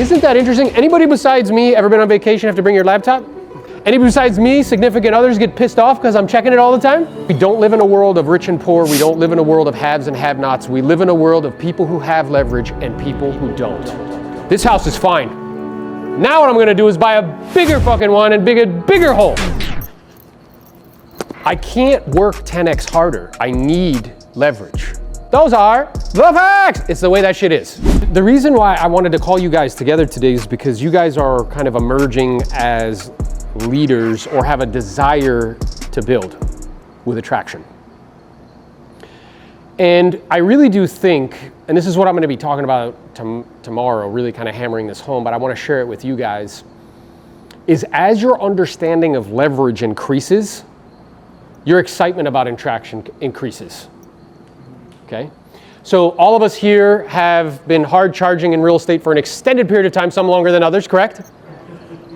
Isn't that interesting? Anybody besides me ever been on vacation have to bring your laptop? Anybody besides me, significant others, get pissed off because I'm checking it all the time? We don't live in a world of rich and poor. We don't live in a world of haves and have-nots. We live in a world of people who have leverage and people who don't. This house is fine. Now what I'm going to do is buy a bigger fucking one and bigger hole. I can't work 10x harder. I need leverage. Those are the facts. It's the way that shit is. The reason why I wanted to call you guys together today is because you guys are kind of emerging as leaders or have a desire to build with attraction. And I really do think, and this is what I'm going to be talking about tomorrow, really kind of hammering this home, but I want to share it with you guys, is as your understanding of leverage increases, your excitement about attraction increases. Okay? So all of us here have been hard charging in real estate for an extended period of time, some longer than others, correct?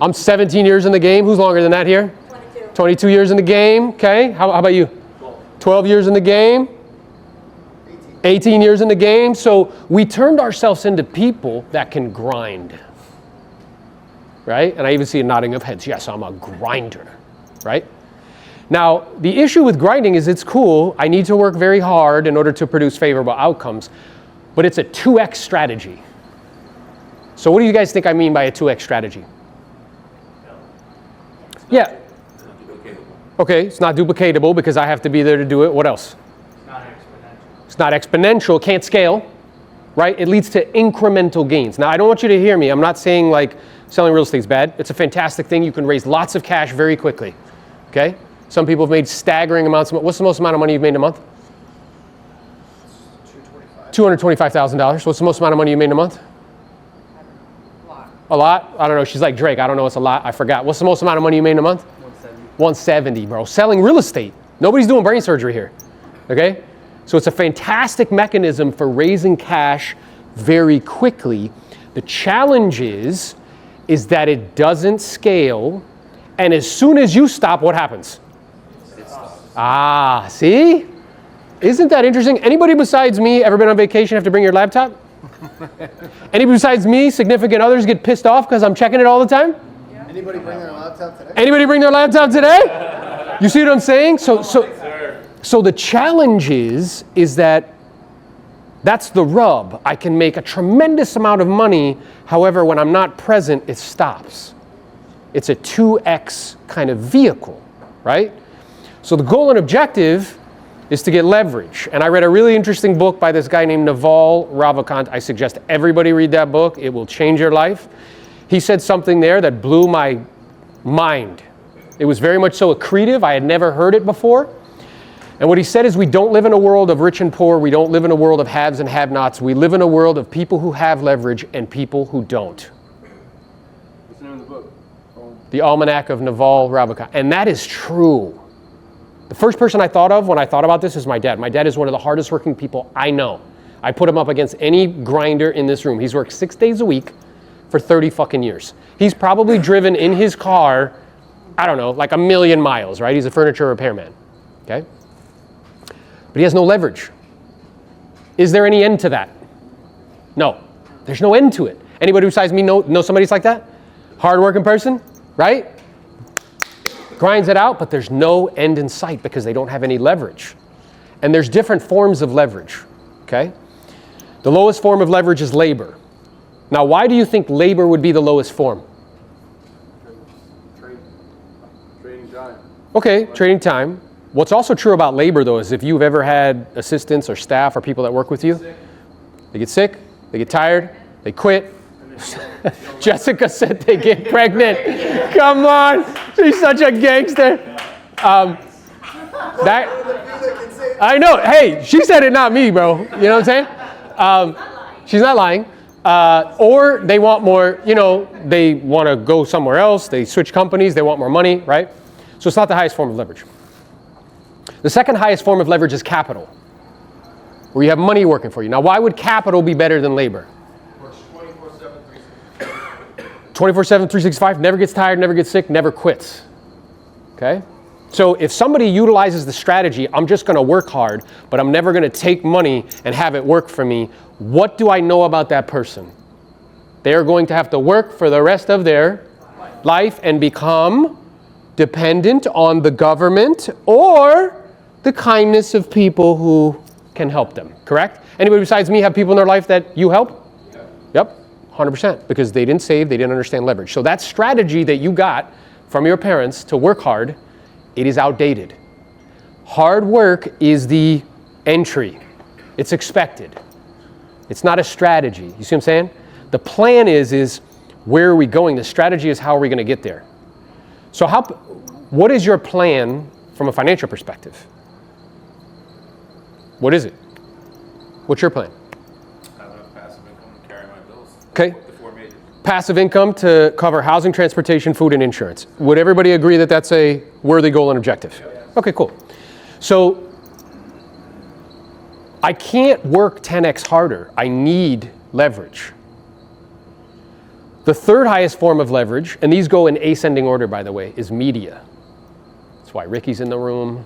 I'm 17 years in the game. Who's longer than that here? 22. 22 years in the game. Okay. How about you? 12 years in the game. 18 years in the game. So we turned ourselves into people that can grind. Right? And I even see a nodding of heads. Yes, I'm a grinder. Right? Now, the issue with grinding is it's cool. I need to work very hard in order to produce favorable outcomes. But it's a 2x strategy. So what do you guys think I mean by a 2x strategy? Yeah. It's not duplicatable. Okay, it's not duplicatable because I have to be there to do it. What else? It's not exponential. It's not exponential, can't scale, right? It leads to incremental gains. Now, I don't want you to hear me. I'm not saying like selling real estate is bad. It's a fantastic thing. You can raise lots of cash very quickly, okay? Some people have made staggering amounts of, what's the most amount of money you've made in a month? $225,000. What's the most amount of money you made in a month? A lot? I don't know. She's like Drake. I don't know. It's a lot. I forgot. What's the most amount of money you made in a month? 170, bro. Selling real estate. Nobody's doing brain surgery here. Okay? So it's a fantastic mechanism for raising cash very quickly. The challenge is that it doesn't scale. And as soon as you stop, what happens? Ah, see? Isn't that interesting? Anybody besides me ever been on vacation have to bring your laptop? Anybody besides me, significant others, get pissed off because I'm checking it all the time? Yeah. Anybody bring their laptop today? Anybody bring their laptop today? You see what I'm saying? So the challenge is that that's the rub. I can make a tremendous amount of money. However, when I'm not present, it stops. It's a 2x kind of vehicle, right? So the goal and objective is to get leverage. And I read a really interesting book by this guy named Novello. I suggest everybody read that book. It will change your life. He said something there that blew my mind. It was very much so accretive. I had never heard it before. And what he said is we don't live in a world of rich and poor. We don't live in a world of haves and have-nots. We live in a world of people who have leverage and people who don't. What's the name of the book? The Almanac of Novello. And that is true. The first person I thought of when I thought about this is my dad. My dad is one of the hardest working people I know. I put him up against any grinder in this room. He's worked 6 days a week for 30 fucking years. He's probably driven in his car, I don't know, like 1,000,000 miles, right? He's a furniture repairman, okay? But he has no leverage. Is there any end to that? No, there's no end to it. Anybody besides me know somebody's like that? Hard-working person, right? Grinds it out, but there's no end in sight because they don't have any leverage. And there's different forms of leverage, okay? The lowest form of leverage is labor. Now, why do you think labor would be the lowest form? Trading time. Okay, trading time. What's also true about labor, though, is if you've ever had assistants or staff or people that work with you, they get sick, they get tired, they quit. Jessica said they get pregnant. Come on, she's such a gangster. I know. Hey, she said it, not me, bro. You know what I'm saying? She's not lying. Or they want more. You know, they want to go somewhere else. They switch companies. They want more money, right? So it's not the highest form of leverage. The second highest form of leverage is capital, where you have money working for you. Now, why would capital be better than labor? 24/7, 365, never gets tired, never gets sick, never quits. Okay? So if somebody utilizes the strategy, I'm just going to work hard, but I'm never going to take money and have it work for me, what do I know about that person? They are going to have to work for the rest of their life and become dependent on the government or the kindness of people who can help them, correct? Anybody besides me have people in their life that you help? Yep, 100%, because they didn't save, they didn't understand leverage. So that strategy that you got from your parents to work hard, it is outdated. Hard work is the entry. It's expected. It's not a strategy. You see what I'm saying? The plan is where are we going? The strategy is how are we going to get there? So what is your plan from a financial perspective? What is it? What's your plan? Have enough passive income to carry my bills. Okay. The four majors. Passive income to cover housing, transportation, food, and insurance. Would everybody agree that that's a worthy goal and objective? Okay, cool. So I can't work 10x harder. I need leverage. The third highest form of leverage, and these go in ascending order, by the way, is media. That's why Ricky's in the room.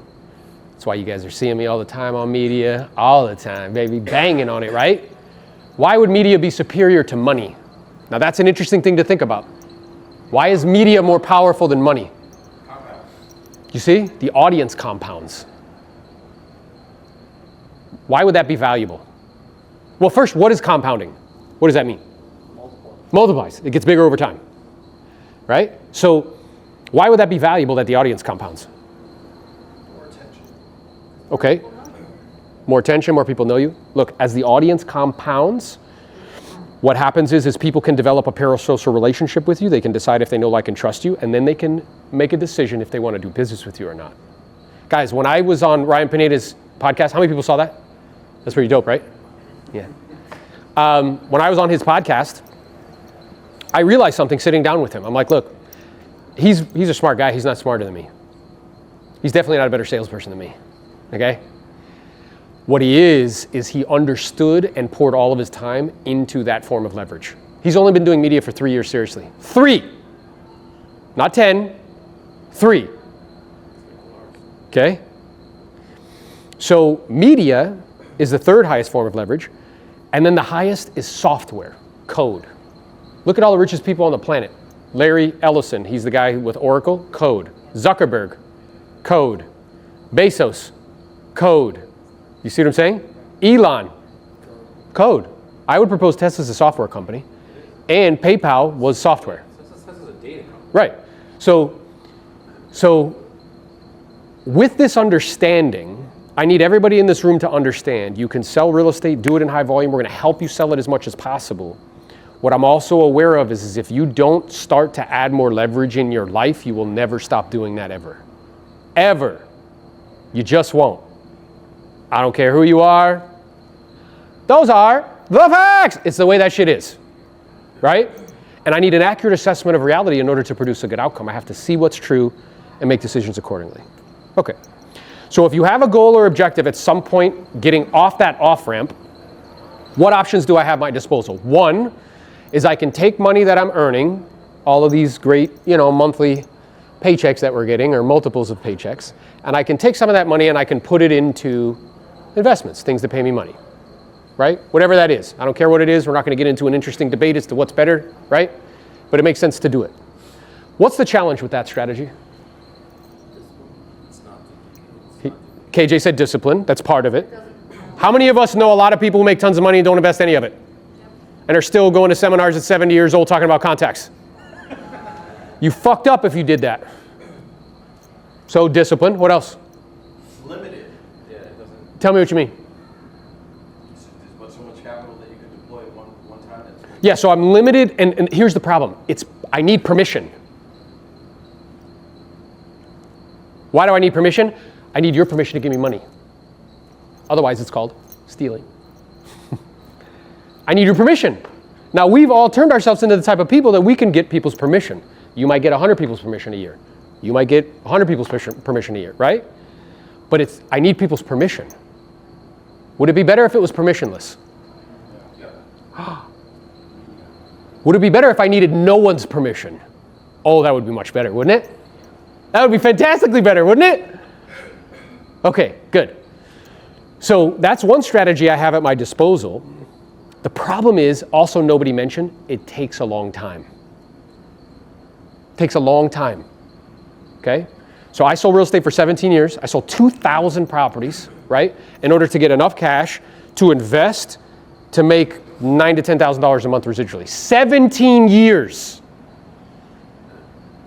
That's why you guys are seeing me all the time on media. All the time, baby, banging on it, right? Why would media be superior to money? Now that's an interesting thing to think about. Why is media more powerful than money? You see, the audience compounds. Why would that be valuable? Well, first, what is compounding? What does that mean? Multiplies. It gets bigger over time, right? So why would that be valuable that the audience compounds? More attention. Okay. More attention, more people know you. Look, as the audience compounds, what happens is people can develop a parasocial relationship with you. They can decide if they know, like, and trust you, and then they can make a decision if they want to do business with you or not. Guys, when I was on Ryan Pineda's podcast, how many people saw that? That's pretty dope, right? Yeah. When I was on his podcast, I realized something sitting down with him. I'm like, look, he's a smart guy. He's not smarter than me. He's definitely not a better salesperson than me, okay? What he is he understood and poured all of his time into that form of leverage. He's only been doing media for 3 years, seriously. 3. Not 10, 3. Okay? So media is the third highest form of leverage, and then the highest is software, code. Look at all the richest people on the planet. Larry Ellison, he's the guy with Oracle, code. Zuckerberg, code. Bezos, code. You see what I'm saying? Elon, code. I would propose Tesla's a software company, and PayPal was software. Tesla's a data company. Right. So with this understanding, I need everybody in this room to understand you can sell real estate, do it in high volume. We're going to help you sell it as much as possible. What I'm also aware of is if you don't start to add more leverage in your life, you will never stop doing that ever. Ever. You just won't. I don't care who you are. Those are the facts. It's the way that shit is, right? And I need an accurate assessment of reality in order to produce a good outcome. I have to see what's true and make decisions accordingly. Okay. So if you have a goal or objective at some point getting off that off-ramp, what options do I have at my disposal? One is I can take money that I'm earning, all of these great, monthly paychecks that we're getting, or multiples of paychecks, and I can take some of that money and I can put it into investments, things that pay me money, right? Whatever that is. I don't care what it is. We're not going to get into an interesting debate as to what's better, right? But it makes sense to do it. What's the challenge with that strategy? KJ said discipline. That's part of it. How many of us know a lot of people who make tons of money and don't invest any of it? And are still going to seminars at 70 years old talking about contacts? You fucked up if you did that. So discipline. What else? It's limited. Yeah, it doesn't. Tell me what you mean. There's so much capital that you can deploy at one time. Yeah, so I'm limited, and here's the problem. I need permission. Why do I need permission? I need your permission to give me money. Otherwise, it's called stealing. I need your permission. Now, we've all turned ourselves into the type of people that we can get people's permission. You might get 100 people's permission a year. You might get 100 people's permission a year, right? But I need people's permission. Would it be better if it was permissionless? Yeah. Would it be better if I needed no one's permission? Oh, that would be much better, wouldn't it? That would be fantastically better, wouldn't it? Okay, good. So that's one strategy I have at my disposal. The problem is, also nobody mentioned, it takes a long time. It takes a long time, okay? So I sold real estate for 17 years. I sold 2,000 properties, right? In order to get enough cash to invest to make $9,000 to $10,000 a month residually. 17 years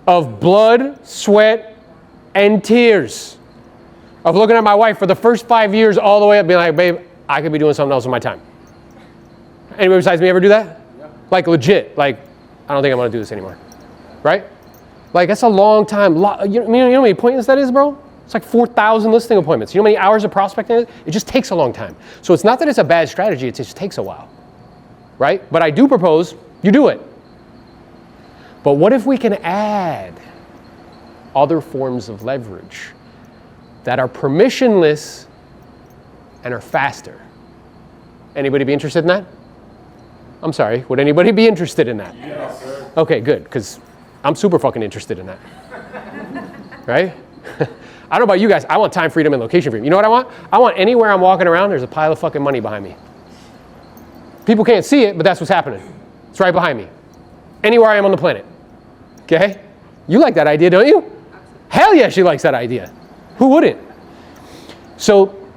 of blood, sweat, and tears. Of looking at my wife for the first 5 years all the way up being like, babe, I could be doing something else with my time. Anybody besides me ever do that? Yeah. Like legit, like, I don't think I'm gonna do this anymore, right? Like that's a long time. You know how many appointments that is, bro? It's like 4,000 listing appointments. You know how many hours of prospecting it is? It just takes a long time. So it's not that it's a bad strategy, it just takes a while, right? But I do propose you do it. But what if we can add other forms of leverage that are permissionless and are faster? Anybody be interested in that? I'm sorry, would anybody be interested in that? Yes, sir. Okay, good, because I'm super fucking interested in that. Right? I don't know about you guys, I want time freedom and location freedom. You know what I want? I want anywhere I'm walking around, there's a pile of fucking money behind me. People can't see it, but that's what's happening. It's right behind me. Anywhere I am on the planet. Okay? You like that idea, don't you? Hell yeah, she likes that idea. Who wouldn't? So,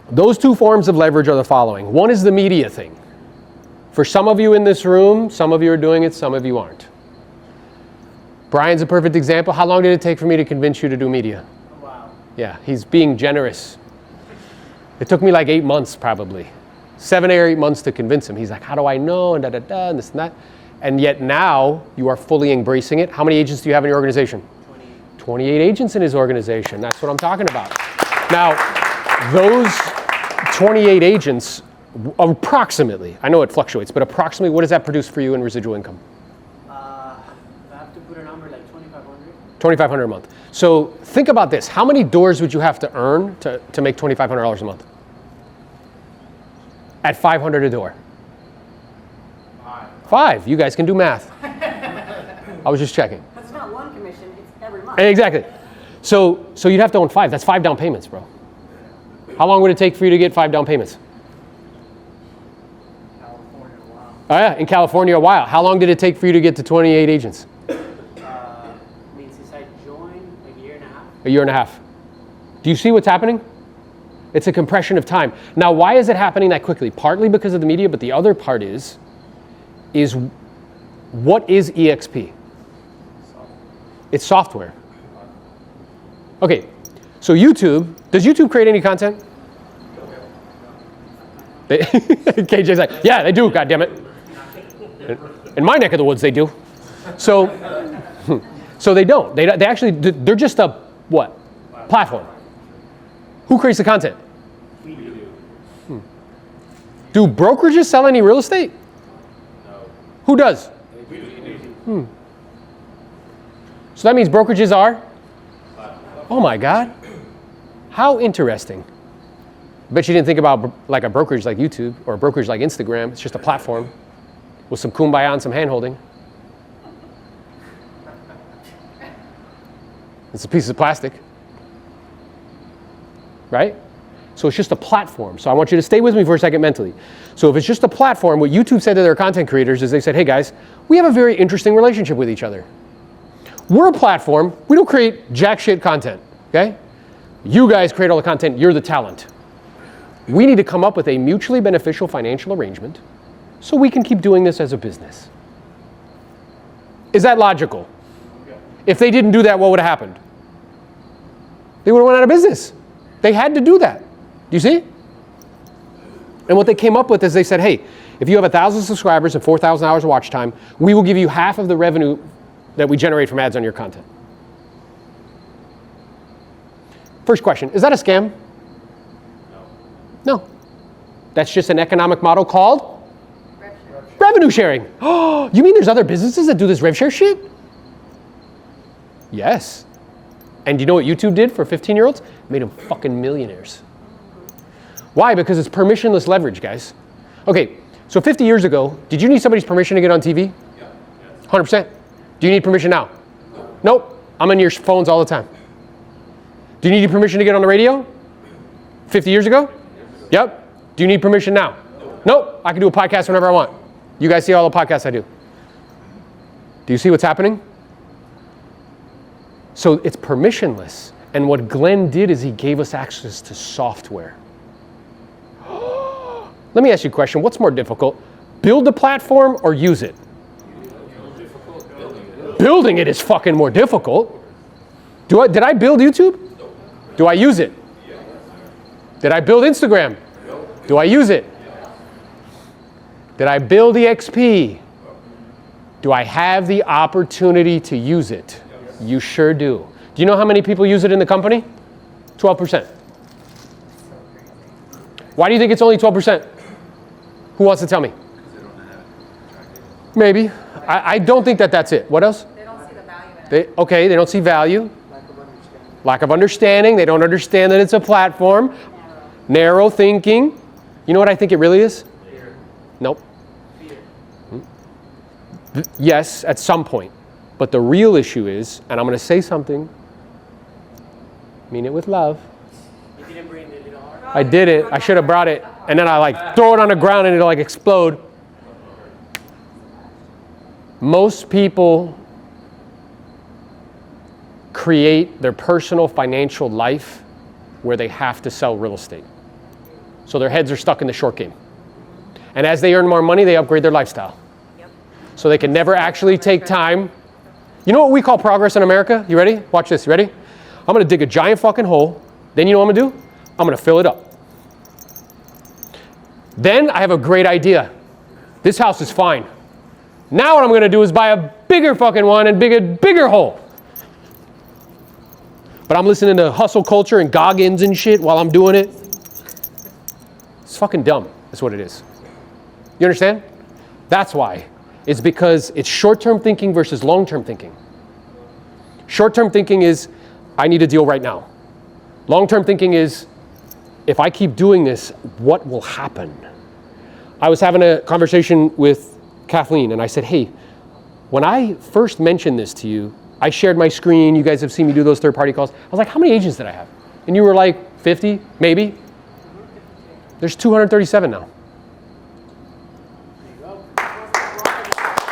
those two forms of leverage are the following. One is the media thing. For some of you in this room, some of you are doing it, some of you aren't. Brian's a perfect example. How long did it take for me to convince you to do media? Wow. Yeah, he's being generous. It took me like 8 months probably. 7 or 8 months to convince him. He's like, how do I know? And da-da-da, and this and that. And yet now, you are fully embracing it. How many agents do you have in your organization? 28 agents in his organization. That's what I'm talking about. Now, those 28 agents, approximately, I know it fluctuates, but approximately, what does that produce for you in residual income? I have to put a number like 2,500. 2,500 a month. So think about this. How many doors would you have to earn to make $2,500 a month? At 500 a door. 5. You guys can do math. I was just checking. That's not one commission, it's every month. Exactly. So you'd have to own 5. That's 5 down payments, bro. How long would it take for you to get 5 down payments? California, wow. Oh yeah, in California a while. How long did it take for you to get to 28 agents? I mean, since I joined, like a year and a half. A year and a half. Do you see what's happening? It's a compression of time. Now, why is it happening that quickly? Partly because of the media, but the other part is what is EXP? It's software. Okay, so YouTube, does YouTube create any content? KJ's like, yeah, they do, goddammit. In my neck of the woods, they do. So they don't. They actually, they're just a, what? Platform. Who creates the content? We do. Do brokerages sell any real estate? No. Who does? We do. So that means brokerages are? Oh my God. How interesting. I bet you didn't think about like a brokerage like YouTube or a brokerage like Instagram. It's just a platform with some kumbaya and some hand-holding. It's a piece of plastic. Right? So it's just a platform. So I want you to stay with me for a second mentally. So if it's just a platform, what YouTube said to their content creators is they said, hey guys, we have a very interesting relationship with each other. We're a platform. We don't create jack shit content, okay? You guys create all the content. You're the talent. We need to come up with a mutually beneficial financial arrangement so we can keep doing this as a business. Is that logical? Okay. If they didn't do that, what would have happened? They would have went out of business. They had to do that. Do you see? And what they came up with is they said, hey, if you have 1,000 subscribers and 4,000 hours of watch time, we will give you half of the revenue that we generate from ads on your content. First question, is that a scam? No. That's just an economic model called? Revenue sharing. Oh, you mean there's other businesses that do this rev share shit? Yes. And you know what YouTube did for 15-year-olds? Made them fucking millionaires. Why? Because it's permissionless leverage, guys. Okay, so 50 years ago, did you need somebody's permission to get on TV? Yeah. 100%. Do you need permission now? Nope. I'm on your phones all the time. Do you need permission to get on the radio? 50 years ago? Yep. Do you need permission now? Nope, I can do a podcast whenever I want. You guys see all the podcasts I do. Do you see what's happening? So it's permissionless. And what Glenn did is he gave us access to software. Let me ask you a question. What's more difficult? Build the platform or use it? Building it is fucking more difficult. Did I build YouTube? Do I use it? Did I build Instagram? Do I use it? Did I build EXP? Do I have the opportunity to use it? You sure do. Do you know how many people use it in the company? 12%. Why do you think it's only 12%? Who wants to tell me? Maybe. I don't think that's it. What else? They don't see the value in it. They don't see value. Lack of understanding. They don't understand that it's a platform. Narrow thinking. You know what I think it really is? Fear. Nope. Yes, at some point. But the real issue is, and I'm going to say something, mean it with love. You didn't bring the little heart? I didn't. I should have brought it. And then I like throw it on the ground and it'll like explode. Most people create their personal financial life where they have to sell real estate. So their heads are stuck in the short game. And as they earn more money, they upgrade their lifestyle. So they can never actually take time. You know what we call progress in America? You ready? Watch this. You ready? I'm going to dig a giant fucking hole. Then you know what I'm going to do? I'm going to fill it up. Then I have a great idea. This house is fine. Now what I'm going to do is buy a bigger fucking one and dig a bigger hole. But I'm listening to hustle culture and Goggins and shit while I'm doing it. It's fucking dumb. That's what it is. You understand? That's why. It's because it's short-term thinking versus long-term thinking. Short-term thinking is, I need a deal right now. Long-term thinking is, if I keep doing this, what will happen? I was having a conversation with Kathleen and I said, hey, when I first mentioned this to you, I shared my screen. You guys have seen me do those third-party calls. I was like, how many agents did I have? And you were like, 50, maybe. There's 237 now.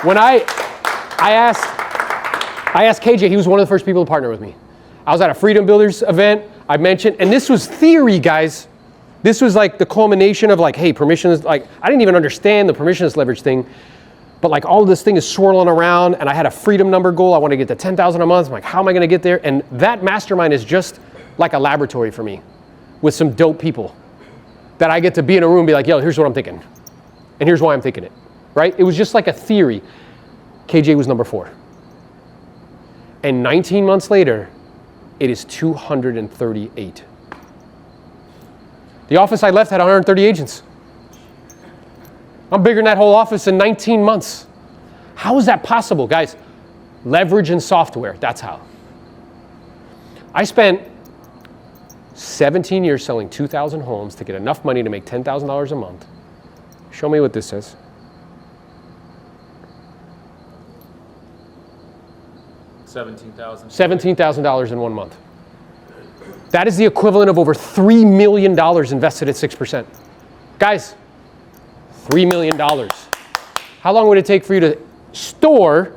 When I asked KJ, he was one of the first people to partner with me. I was at a Freedom Builders event, I mentioned, and this was theory, guys. This was like the culmination of like, hey, permissions, like, I didn't even understand the permissionless leverage thing, but like all of this thing is swirling around, and I had a freedom number goal. I want to get to 10,000 a month. I'm like, how am I going to get there? And that mastermind is just like a laboratory for me with some dope people that I get to be in a room and be like, yo, here's what I'm thinking. And here's why I'm thinking it. Right? It was just like a theory. KJ was number 4. And 19 months later, it is 238. The office I left had 130 agents. I'm bigger than that whole office in 19 months. How is that possible, guys? Leverage and software, that's how. I spent 17 years selling 2,000 homes to get enough money to make $10,000 a month. Show me what this says. $17,000 in 1 month. That is the equivalent of over $3 million invested at 6%. Guys, $3 million. How long would it take for you to store?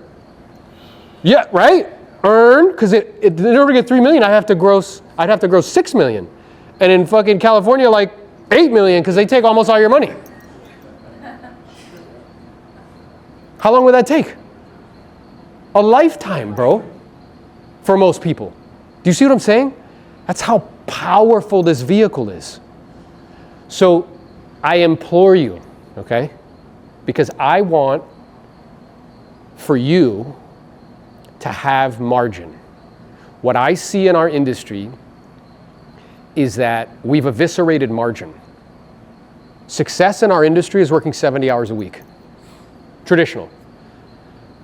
Yeah, right? Earn, because in order to get 3 million, I'd have to gross 6 million. And in fucking California, like 8 million, because they take almost all your money. How long would that take? A lifetime, bro, for most people. Do you see what I'm saying? That's how powerful this vehicle is. So I implore you, okay? Because I want for you to have margin. What I see in our industry is that we've eviscerated margin. Success in our industry is working 70 hours a week. Traditional.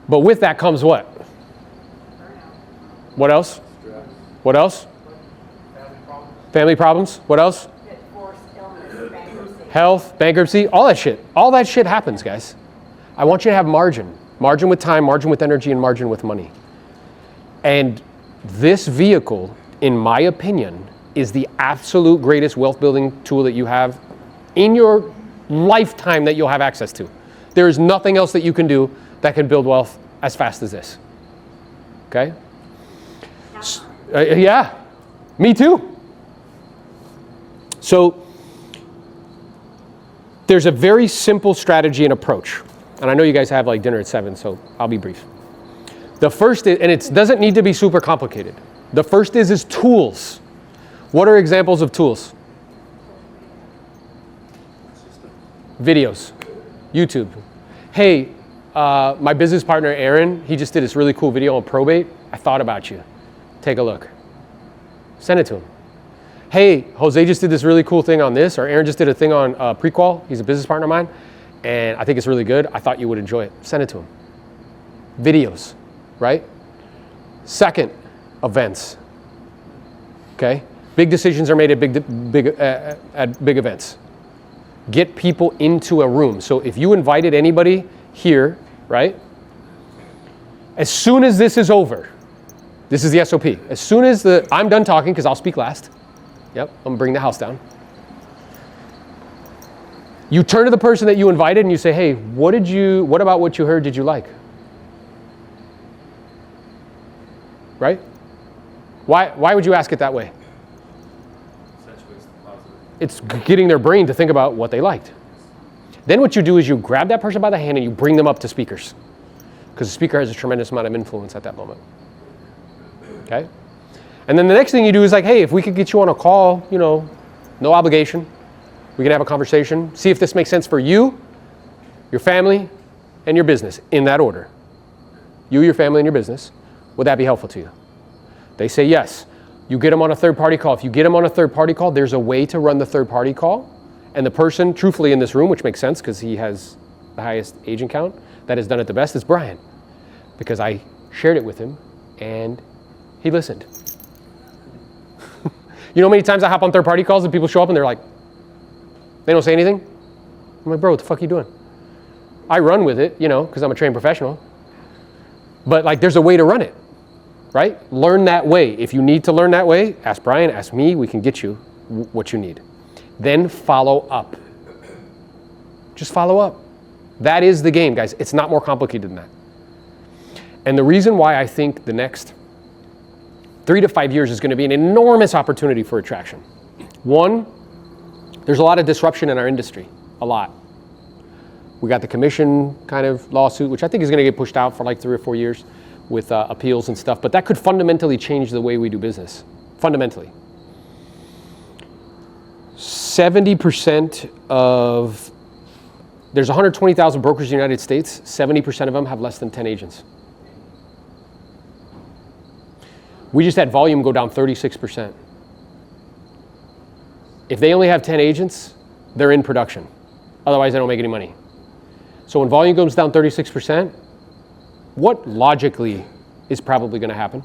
But with that comes what? What else? What else? Family problems. What else? Health, bankruptcy, all that shit. All that shit happens, guys. I want you to have margin. Margin with time, margin with energy, and margin with money. And this vehicle, in my opinion, is the absolute greatest wealth building tool that you have in your lifetime that you'll have access to. There is nothing else that you can do that can build wealth as fast as this. Okay? Yeah, me too. So there's a very simple strategy and approach. And I know you guys have like dinner at 7, so I'll be brief. The first is, and it doesn't need to be super complicated. The first is tools. What are examples of tools? Videos, YouTube. Hey, my business partner Aaron, he just did this really cool video on probate. I thought about you. Take a look. Send it to him. Hey, Jose just did this really cool thing on this, or Aaron just did a thing on pre-qual. He's a business partner of mine, and I think it's really good. I thought you would enjoy it. Send it to him. Videos, right? Second, events. Okay? Big decisions are made at big events. Get people into a room. So if you invited anybody here, right? As soon as this is over, this is the SOP. As soon as I'm done talking, because I'll speak last. Yep, I'm gonna bring the house down. You turn to the person that you invited and you say, hey, what about what you heard did you like? Right? Why would you ask it that way? It's getting their brain to think about what they liked. Then what you do is you grab that person by the hand and you bring them up to speakers. Because the speaker has a tremendous amount of influence at that moment. Okay? And then the next thing you do is like, hey, if we could get you on a call, no obligation. We can have a conversation. See if this makes sense for you, your family, and your business in that order. You, your family, and your business. Would that be helpful to you? They say yes. You get them on a third-party call. If you get them on a third-party call, there's a way to run the third-party call. And the person, truthfully, in this room, which makes sense because he has the highest agent count, that has done it the best, is Brian. Because I shared it with him, and he listened. You know how many times I hop on third-party calls and people show up and they're like, they don't say anything? I'm like, bro, what the fuck are you doing? I run with it, because I'm a trained professional. But like, there's a way to run it. Right? Learn that way. If you need to learn that way, ask Brian, ask me, we can get you what you need. Then follow up. Just follow up. That is the game, guys. It's not more complicated than that. And the reason why I think the next 3 to 5 years is going to be an enormous opportunity for attraction. One, there's a lot of disruption in our industry. A lot. We got the commission kind of lawsuit, which I think is going to get pushed out for like 3 or 4 years. With appeals and stuff, but that could fundamentally change the way we do business. Fundamentally. 70% of, there's 120,000 brokers in the United States, 70% of them have less than 10 agents. We just had volume go down 36%. If they only have 10 agents, they're in production. Otherwise, they don't make any money. So when volume goes down 36%, what logically is probably going to happen?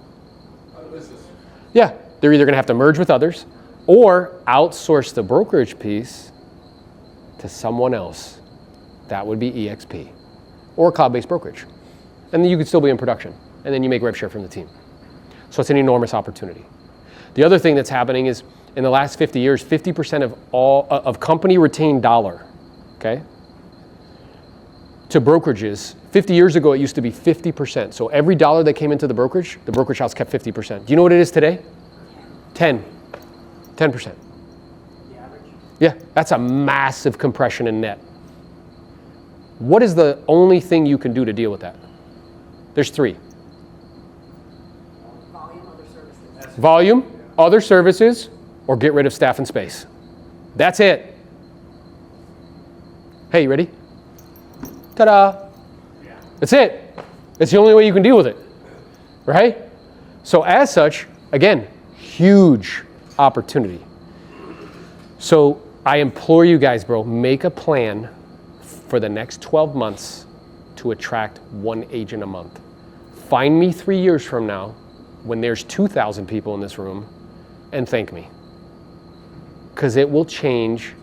Yeah, they're either going to have to merge with others or outsource the brokerage piece to someone else. That would be EXP or cloud-based brokerage. And then you could still be in production. And then you make rev share from the team. So it's an enormous opportunity. The other thing that's happening is in the last 50 years, 50% of all of company retained dollar, okay, to brokerages. 50 years ago, it used to be 50%. So every dollar that came into the brokerage house kept 50%. Do you know what it is today? 10%. The average? Yeah, that's a massive compression in net. What is the only thing you can do to deal with that? There's 3. Volume, other services. Volume, other services, or get rid of staff and space. That's it. Hey, you ready? Ta-da! Yeah. That's it. It's the only way you can deal with it, right? So as such, again, huge opportunity. So I implore you guys, bro, make a plan for the next 12 months to attract 1 agent a month. Find me 3 years from now when there's 2,000 people in this room and thank me. Because it will change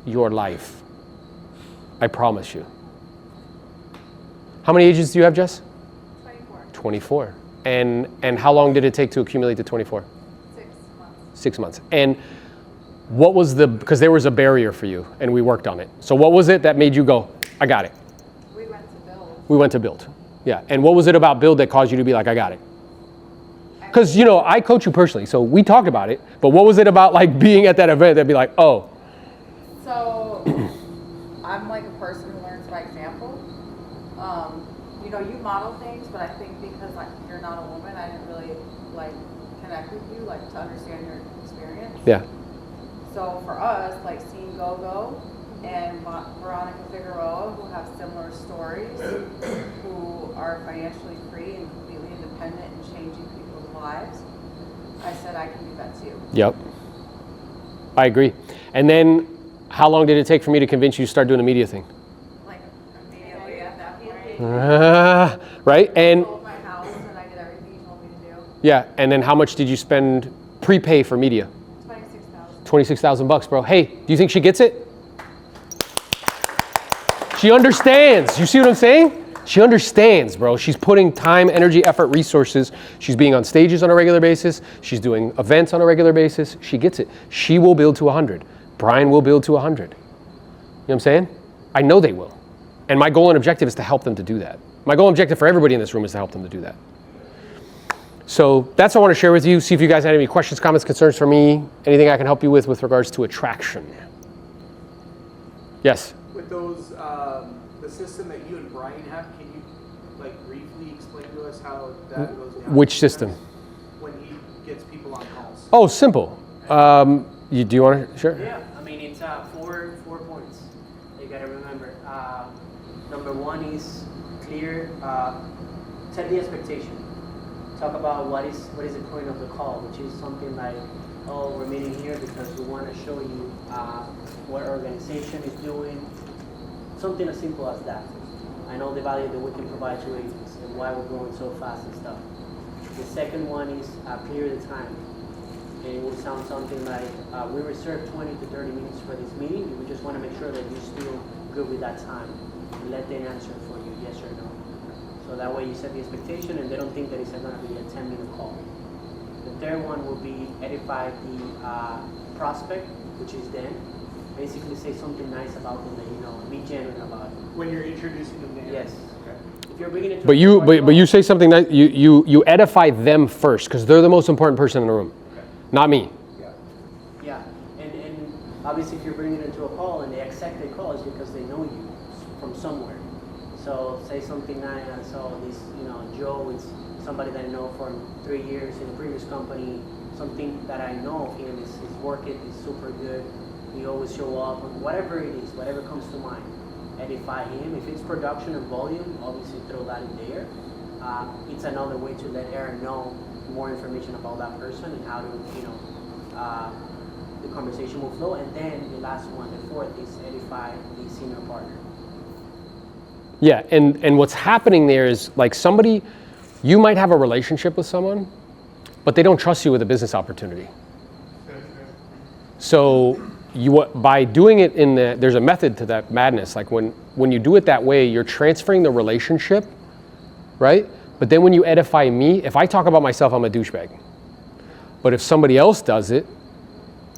your life. I promise you. How many agents do you have, Jess? 24. 24. And how long did it take to accumulate to 24? 6 months. 6 months. And What was because there was a barrier for you and we worked on it. So what was it that made you go, I got it? We went to build. We went to build. Yeah. And what was it about build that caused you to be like, I got it? Because, you know, I coach you personally, so we talked about it, but what was it about like being at that event that'd be like, oh? So I'm like a person who learns by example. You know, you model things, but I think because like you're not a woman, I didn't really like connect with you, like to understand your experience. Yeah. So for us, like seeing Go-Go and Veronica Figueroa, who have similar stories, who are financially free and completely independent and changing people's lives, I said I can do that too. Yep. I agree. And then how long did it take for me to convince you to start doing the media thing? Like immediately at that point. Right? And I sold my house and I did everything you told me to do. yeah, and then how much did you spend prepay for media? $26,000, bro. Hey, do you think she gets it? She understands. You see what I'm saying? She understands, bro. She's putting time, energy, effort, resources. She's being on stages on a regular basis. She's doing events on a regular basis. She gets it. She will build to 100. Brian will build to 100. You know what I'm saying? I know they will. And my goal and objective is to help them to do that. My goal and objective for everybody in this room is to help them to do that. So that's what I want to share with you. See if you guys had any questions, comments, concerns for me. Anything I can help you with regards to attraction. Yes? With those, the system that you and Brian have, can you like briefly explain to us how that goes down? Which system? When he gets people on calls. Oh, simple. Do you want to? Sure. Yeah, I mean, it's 4 points you gotta remember. Number one is clear, set the expectation. Talk about what is the point of the call, which is something like, oh, we're meeting here because we want to show you what our organization is doing. Something as simple as that. I know the value that we can provide to agents and why we're growing so fast and stuff. The second one is clear the time. And it will sound something like, we reserved 20 to 30 minutes for this meeting. We just want to make sure that you're still good with that time. And let them answer for you, yes or no. So that way you set the expectation and they don't think that it's going to be a 10-minute call. The third one will be edify the prospect, which is them. Basically say something nice about them that you know, be genuine about it. When you're introducing them to him. Yes. Okay. If you're bringing it to But you say something that you edify them first because they're the most important person in the room, not me. Yeah, and obviously if you're bringing it into a call and they accept the call, it's because they know you from somewhere. So say something nice. So this, you know, Joe is somebody that I know for 3 years in a previous company. Something that I know of him is his work ethic is super good. He always show up on whatever it is, whatever comes to mind. Edify him. If it's production and volume, obviously throw that in there. It's another way to let Aaron know more information about that person and how to, you know, the conversation will flow. And then the last one, the fourth, is edify the senior partner. Yeah, and what's happening there is like somebody, you might have a relationship with someone, but they don't trust you with a business opportunity. So by doing it there's a method to that madness. Like when you do it that way, you're transferring the relationship, right? But then when you edify me, if I talk about myself, I'm a douchebag. But if somebody else does it,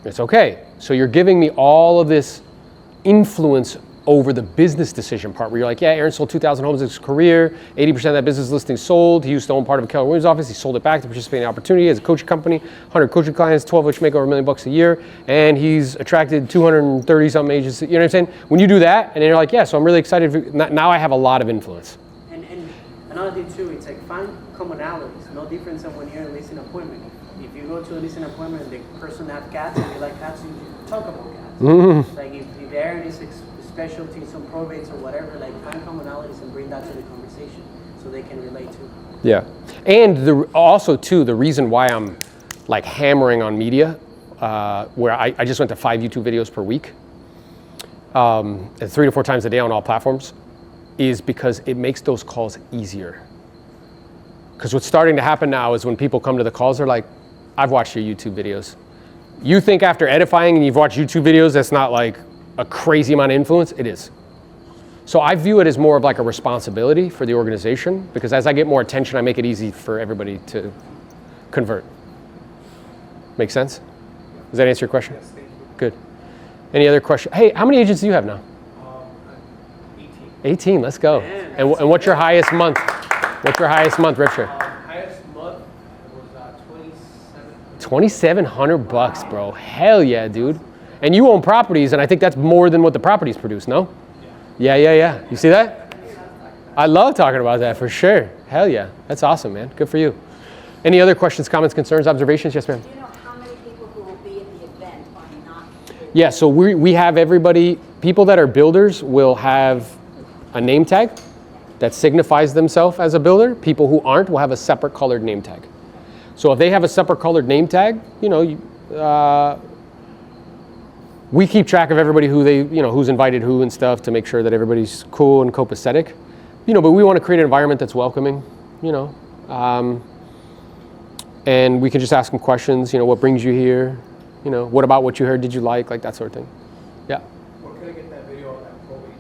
it's okay. So you're giving me all of this influence over the business decision part where you're like, yeah, Aaron sold 2,000 homes in his career, 80% of that business listing sold. He used to own part of a Keller Williams office. He sold it back to participate in the opportunity as a coaching company, 100 coaching clients, 12 of which make over $1 million a year. And he's attracted 230 something agents. You know what I'm saying? When you do that and then you're like, yeah, so I'm really excited. Now I have a lot of influence. And another thing too, it's like find commonalities. No difference than when you're in a listing appointment. If you go to a listing appointment and the person has cats and you like cats, you talk about cats. Mm-hmm. Like if Aaron is specialty, some probates or whatever, like find commonalities and bring that to the conversation so they can relate to. Yeah, and also too, the reason why I'm like hammering on media, where I just went to 5 YouTube videos per week, and 3 to 4 times a day on all platforms, is because it makes those calls easier. Because what's starting to happen now is when people come to the calls, they're like, I've watched your YouTube videos. You think after edifying and you've watched YouTube videos, that's not like a crazy amount of influence? It is. So I view it as more of like a responsibility for the organization because as I get more attention, I make it easy for everybody to convert. Make sense? Does that answer your question? Yes, thank you. Good. Any other question? Hey, how many agents do you have now? 18. 18, let's go. Man. And what's your highest month? What's your highest month, Richard? Highest month was 2,700 bucks, bro. Hell yeah, dude. And you own properties, and I think that's more than what the properties produce, no? Yeah. You see that? I love talking about that for sure. Hell yeah. That's awesome, man. Good for you. Any other questions, comments, concerns, observations? Yes, ma'am. Do you know how many people who will be at the event are not? Yeah, so we have everybody, people that are builders will have a name tag that signifies themselves as a builder. People who aren't will have a separate colored name tag. So if they have a separate colored name tag, we keep track of everybody who's invited who and stuff to make sure that everybody's cool and copacetic. But we want to create an environment that's welcoming, and we can just ask them questions, what brings you here? What about what you heard did you like that sort of thing. Yeah. Where can I get that video on that probate?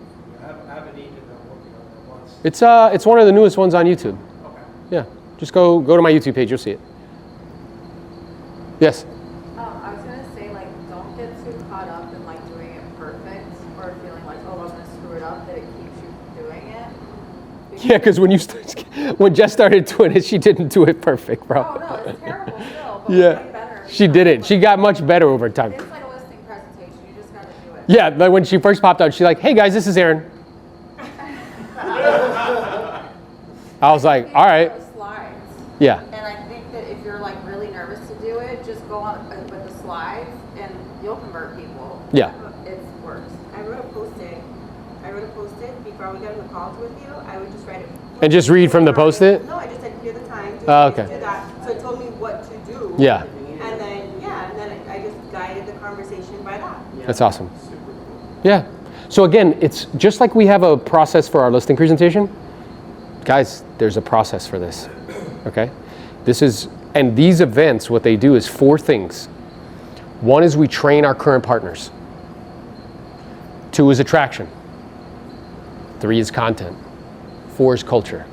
I have an agent that I'm working on that once. It's one of the newest ones on YouTube. Okay. Yeah. Just go to my YouTube page, you'll see it. Yes. I was gonna say, like, don't get too caught up in like doing it perfect or feeling like, oh, I'm gonna screw it up, that it keeps you from doing it. Yeah, because when Jess started doing it, she didn't do it perfect, bro. Oh no, it's terrible still, but Yeah. it's like better. She did it. She got much better over time. It's like a listing presentation. You just gotta do it. Yeah, but when she first popped out, she's like, hey guys, this is Aaron. I was like, all right. Those slides. Yeah. And I think that if you're like really nervous to do it, just go on with the slides and you'll convert people. Yeah. It works. I wrote a post-it before we got on the calls with you. I would just write it. And just read from the Post-it? No, I just said, here the time. Oh, okay. Do that. So it told me what to do. Yeah. And then I just guided the conversation by that. That's awesome. Yeah. So again, it's just like we have a process for our listing presentation. Guys, there's a process for this. Okay? And these events, what they do is 4 things. 1 is we train our current partners. 2 is attraction. 3 is content. 4 is culture.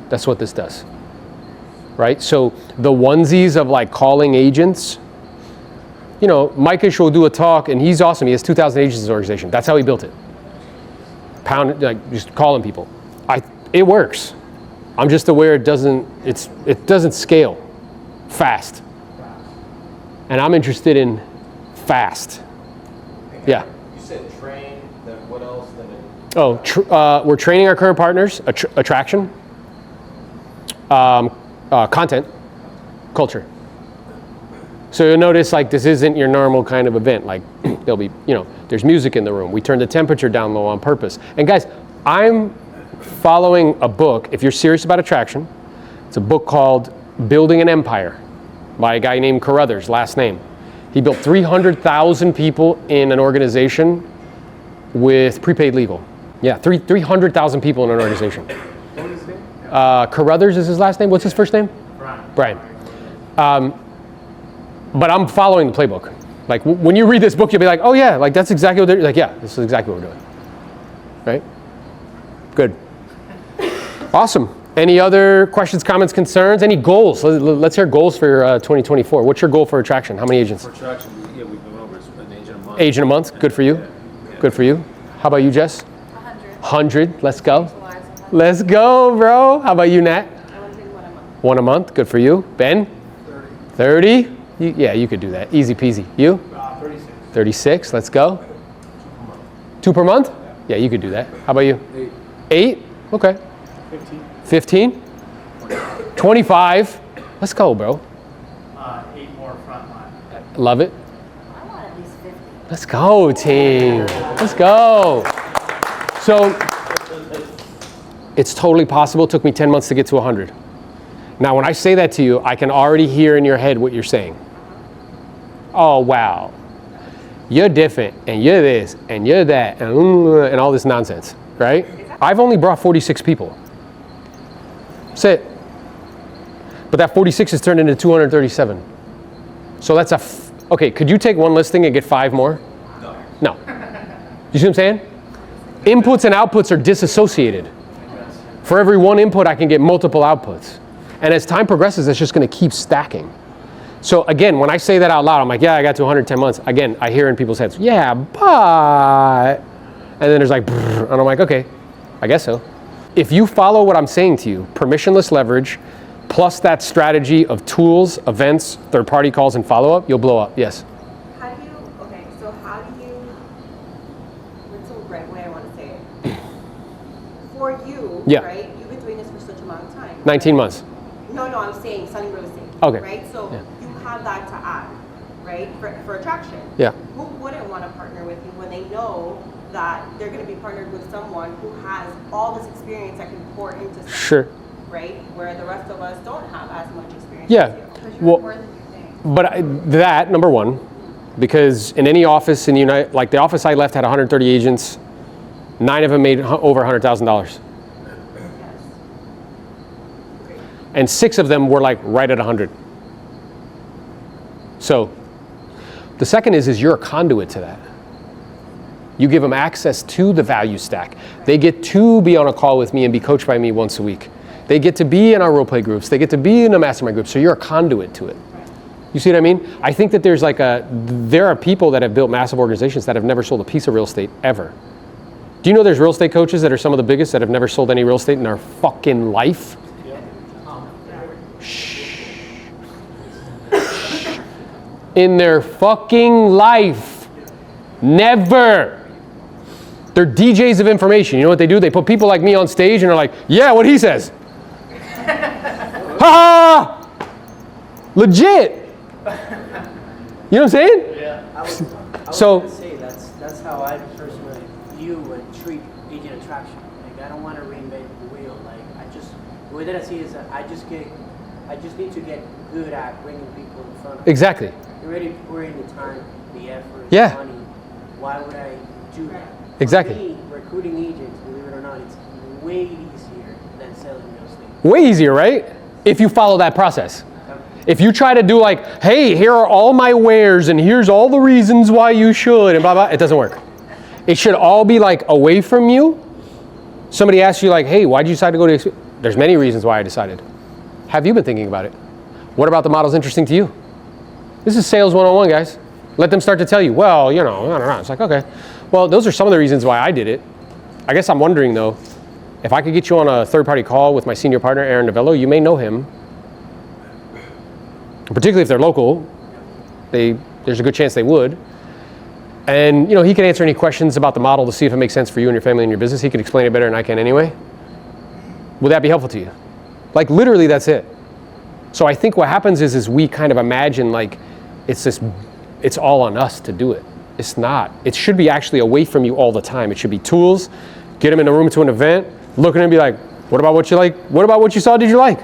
That's what this does. Right? So the onesies of like calling agents, Mike-ish will do a talk and he's awesome. He has 2,000 agents in his organization. That's how he built it. Just calling people. It works. I'm just aware it doesn't scale fast. And I'm interested in fast. Yeah. You said train, then what else? Then We're training our current partners, attraction, content, culture. So you'll notice like this isn't your normal kind of event. Like there'll be, there's music in the room. We turn the temperature down low on purpose. And guys, I'm following a book, if you're serious about attraction, it's a book called Building an Empire by a guy named Carruthers, last name. He built 300,000 people in an organization with prepaid legal. Yeah, 300,000 people in an organization. What is his name? Carruthers is his last name. What's his first name? Brian. But I'm following the playbook. Like when you read this book, you'll be like, oh yeah, like that's exactly what they're like. Yeah, this is exactly what we're doing. Right? Good. Awesome. Any other questions, comments, concerns? Any goals? Let's hear goals for 2024. What's your goal for attraction? How many agents? for attraction, we've been over an agent a month. Agent a month. Good for you. Yeah. Good for you. How about you, Jess? 100. 100. Let's go. July's 100. Let's go, bro. How about you, Nat? I want to do 1 a month. 1 a month. Good for you. Ben? 30. Yeah, you could do that. Easy peasy. You? 36. 36. Let's go. 2 per month? Yeah, you could do that. How about you? 8. Okay. 15. 25. Let's go, bro. 8 more front line. Love it. I want at least 50. Let's go, team. Let's go. So it's totally possible. It took me 10 months to get to 100. Now, when I say that to you, I can already hear in your head what you're saying. Oh, wow. You're different, and you're this, and you're that, and all this nonsense, right? I've only brought 46 people. That's it. But that 46 is turned into 237. So that's okay, could you take 1 listing and get 5 more? No. You see what I'm saying? Inputs and outputs are disassociated. For every 1 input, I can get multiple outputs. And as time progresses, it's just going to keep stacking. So again, when I say that out loud, I'm like, yeah, I got to 110 months. Again, I hear in people's heads, yeah, but, and then there's like, and I'm like, okay, I guess so. If you follow what I'm saying to you, permissionless leverage, plus that strategy of tools, events, third-party calls, and follow-up, you'll blow up, yes. How do you, okay, so how do you, what's the right way I want to say it? For you, Yeah. right, you've been doing this for such a long time. 19 months. No, I'm saying selling real estate. Okay. Right, so Yeah. you have that to add, right, for attraction. Yeah. Who wouldn't want to partner with you when they know that they're going to be partnered with someone who has all this experience that can pour into something, Sure. right? Where the rest of us don't have as much experience Yeah. as you. Because you're Well, more than you think. but that, number one, because in any office in the United, like the office I left had 130 agents, 9 of them made over $100,000. And 6 of them were like right at 100. So the second is you're a conduit to that. You give them access to the value stack. They get to be on a call with me and be coached by me once a week. They get to be in our role play groups. They get to be in a mastermind group. So you're a conduit to it. You see what I mean? I think that there are people that have built massive organizations that have never sold a piece of real estate ever. Do you know there's real estate coaches that are some of the biggest that have never sold any real estate in their fucking life? In their fucking life. Never. They're DJs of information. You know what they do? They put people like me on stage and they're like, yeah, what he says. Ha ha! Legit. You know what I'm saying? Yeah. I was So- gonna say that's how I personally view and treat agent attraction. Like I don't want to reinvent the wheel. Like the way that I see it is that I just need to get good at bringing people in front of me. Exactly. You're already pouring the time, the effort, Yeah. the money. Why would I do that? Exactly. For me, recruiting agents, believe it or not, it's way easier than selling real estate. Way easier, right? If you follow that process. If you try to do like, hey, here are all my wares and here's all the reasons why you should and blah, blah, it doesn't work. It should all be like away from you. Somebody asks you like, hey, why did you decide to go to, there's many reasons why I decided. Have you been thinking about it? What about the models interesting to you? This is sales 101, guys. Let them start to tell you, well, you know, I don't know. It's like, okay. Well, those are some of the reasons why I did it. I guess I'm wondering though, if I could get you on a third-party call with my senior partner, Aaron Novello, you may know him. Particularly if they're local, there's a good chance they would. And you know, he can answer any questions about the model to see if it makes sense for you and your family and your business. He can explain it better than I can anyway. Would that be helpful to you? Like literally, that's it. So I think what happens is we kind of imagine like it's all on us to do it. It's not. It should be actually away from you all the time. It should be tools. Get them in a room to an event. Look at them and be like, what about what you like? What about what you saw? Did you like?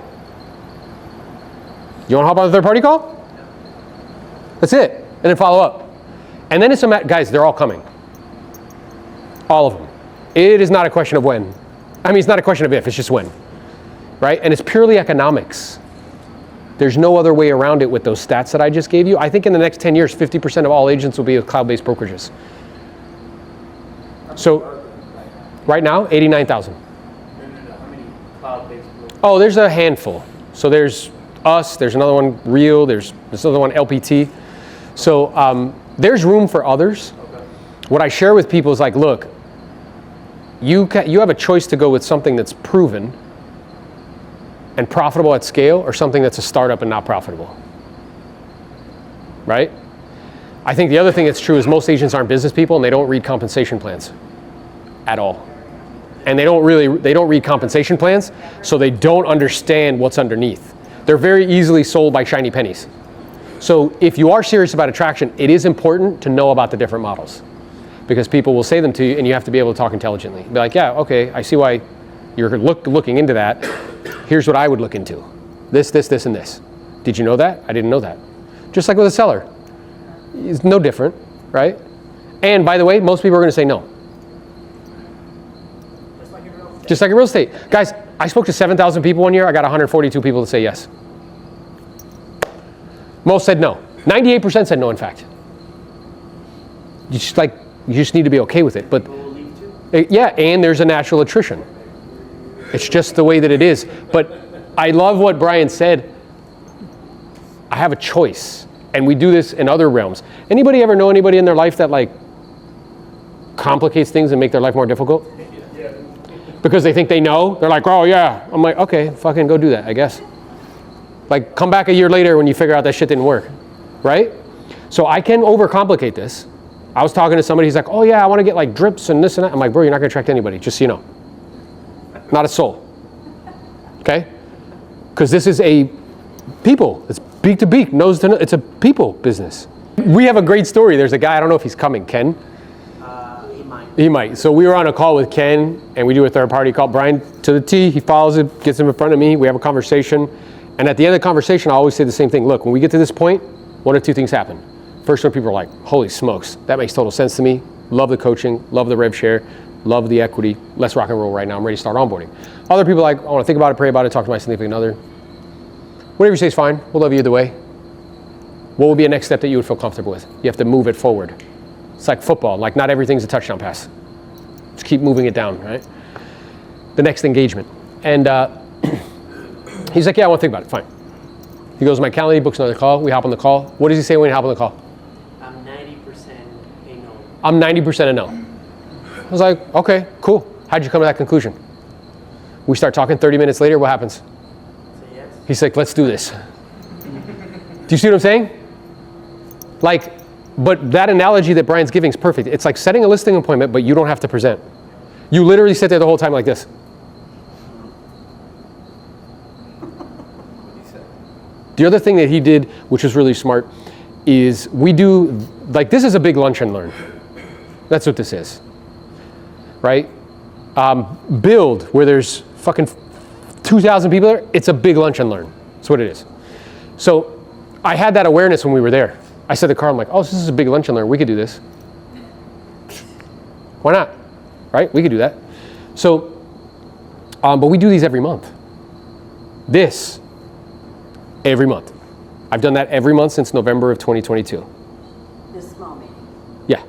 You want to hop on a third party call? That's it. And then follow up. And then it's guys, they're all coming. All of them. It is not a question of when. I mean, it's not a question of if, it's just when. Right? And it's purely economics. There's no other way around it with those stats that I just gave you. I think in the next 10 years, 50% of all agents will be with cloud-based brokerages. So right now, 89,000. How many cloud-based brokers? Oh, there's a handful. So there's us, there's another one, Real, there's another one, LPT. So there's room for others. Okay. What I share with people is like, look, you have a choice to go with something that's proven and profitable at scale or something that's a startup and not profitable, right? I think the other thing that's true is most agents aren't business people and they don't read compensation plans at all. And they don't read compensation plans, so they don't understand what's underneath. They're very easily sold by shiny pennies. So if you are serious about attraction, it is important to know about the different models because people will say them to you and you have to be able to talk intelligently. Be like, yeah, okay, I see why you're looking into that. Here's what I would look into. This, and this. Did you know that? I didn't know that. Just like with a seller. It's no different, right? And by the way, most people are going to say no. Just like in real estate. Guys, I spoke to 7,000 people one year. I got 142 people to say yes. Most said no. 98% said no, in fact. You just need to be okay with it. But yeah, and there's a natural attrition. It's just the way that it is. But I love what Brian said. I have a choice. And we do this in other realms. Anybody ever know anybody in their life that like complicates things and make their life more difficult? Because they think they know? They're like, oh yeah. I'm like, okay, fucking go do that, I guess. Like, come back a year later when you figure out that shit didn't work, right? So I can overcomplicate this. I was talking to somebody, he's like, oh yeah, I want to get like drips and this and that. I'm like, bro, you're not going to attract anybody, just so you know. Not a soul, okay? Because this is a people, it's beak to beak, nose to nose, it's a people business. We have a great story. There's a guy, I don't know if he's coming, Ken? He might. So we were on a call with Ken, and we do a third party call. Brian to the T, he follows it, gets him in front of me, we have a conversation. And at the end of the conversation, I always say the same thing. Look, when we get to this point, one of two things happen. First one, people are like, holy smokes, that makes total sense to me. Love the coaching, love the rev share, love the equity. Let's rock and roll right now. I'm ready to start onboarding. Other people are like, I want to think about it, pray about it, talk to my significant other. Whatever you say is fine. We'll love you either way. What would be a next step that you would feel comfortable with? You have to move it forward. It's like football. Like, not everything's a touchdown pass. Just keep moving it down, right? The next engagement. And he's like, yeah, I want to think about it. Fine. He goes to my calendar, he books another call. We hop on the call. What does he say when we hop on the call? I'm 90% a no. I'm 90% a no. I was like, okay, cool. How'd you come to that conclusion? We start talking 30 minutes later, what happens? Say yes. He's like, let's do this. Do you see what I'm saying? Like, but that analogy that Brian's giving is perfect. It's like setting a listing appointment, but you don't have to present. You literally sit there the whole time like this. The other thing that he did, which was really smart, is we do, like, this is a big lunch and learn. That's what this is, right? Build, where there's fucking 2,000 people there, it's a big lunch and learn. That's what it is. So I had that awareness when we were there. I said to Carl, I'm like, oh, this is a big lunch and learn. We could do this. Why not? Right? We could do that. So, but we do these every month. This, every month. I've done that every month since November of 2022. This small meeting. Yeah,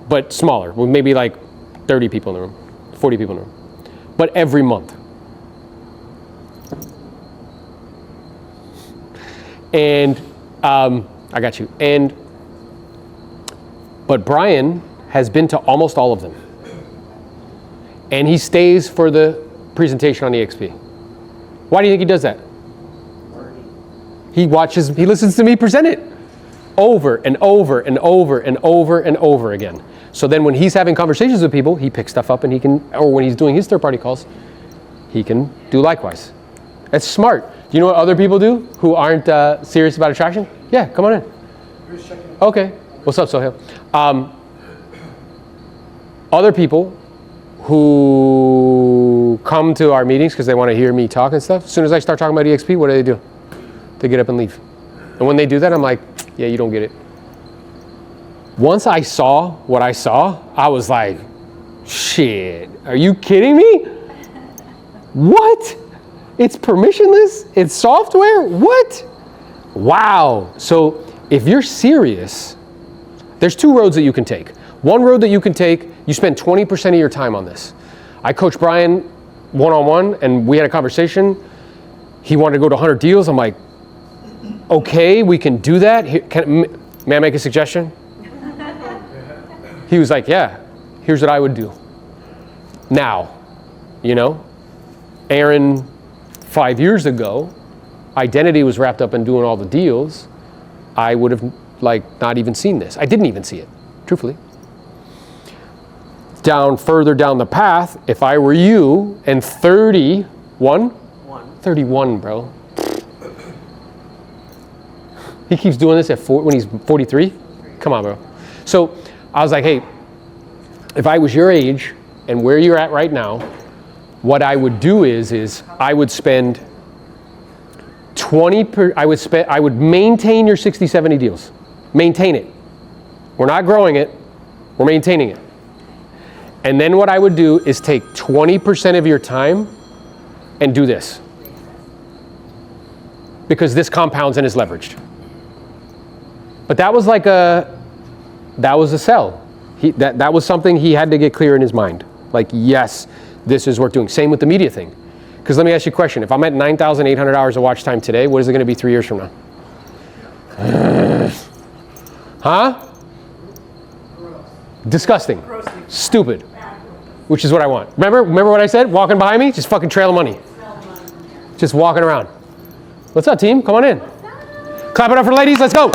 but smaller. With maybe like 30 people in the room, 40 people in the room. But every month. And I got you. But Brian has been to almost all of them. And he stays for the presentation on EXP. Why do you think he does that? He listens to me present it over and over and over and over and over again. So then when he's having conversations with people, he picks stuff up and he can, or when he's doing his third party calls, he can do likewise. That's smart. Do you know what other people do who aren't serious about attraction? Yeah, come on in. Okay. What's up, Sohail? Other people who come to our meetings because they want to hear me talk and stuff, as soon as I start talking about EXP, what do? They get up and leave. And when they do that, I'm like, yeah, you don't get it. Once I saw what I saw, I was like, shit, are you kidding me? What? It's permissionless? It's software? What? Wow. So if you're serious, there's two roads that you can take. One road that you can take, you spend 20% of your time on this. I coached Brian one-on-one and we had a conversation. He wanted to go to 100 deals. I'm like, okay, we can do that. May I make a suggestion? He was like, yeah, here's what I would do. Now, you know, Aaron, 5 years ago, identity was wrapped up in doing all the deals. I would have not even seen this. I didn't even see it, truthfully. Further down the path, if I were you and 31, bro. He keeps doing this when he's 43? Come on, bro. So I was like, hey, if I was your age and where you're at right now, what I would do is I would spend I would maintain your 60, 70 deals. Maintain it. We're not growing it, we're maintaining it. And then what I would do is take 20% of your time and do this. Because this compounds and is leveraged. But that was a sell. That was something he had to get clear in his mind. Like, yes, this is worth doing. Same with the media thing. Because let me ask you a question. If I'm at 9,800 hours of watch time today, what is it going to be 3 years from now? Huh? Disgusting. Stupid. Which is what I want. Remember what I said? Walking behind me? Just fucking trail of money. Just walking around. What's up, team? Come on in. Clap it up for ladies. Let's go.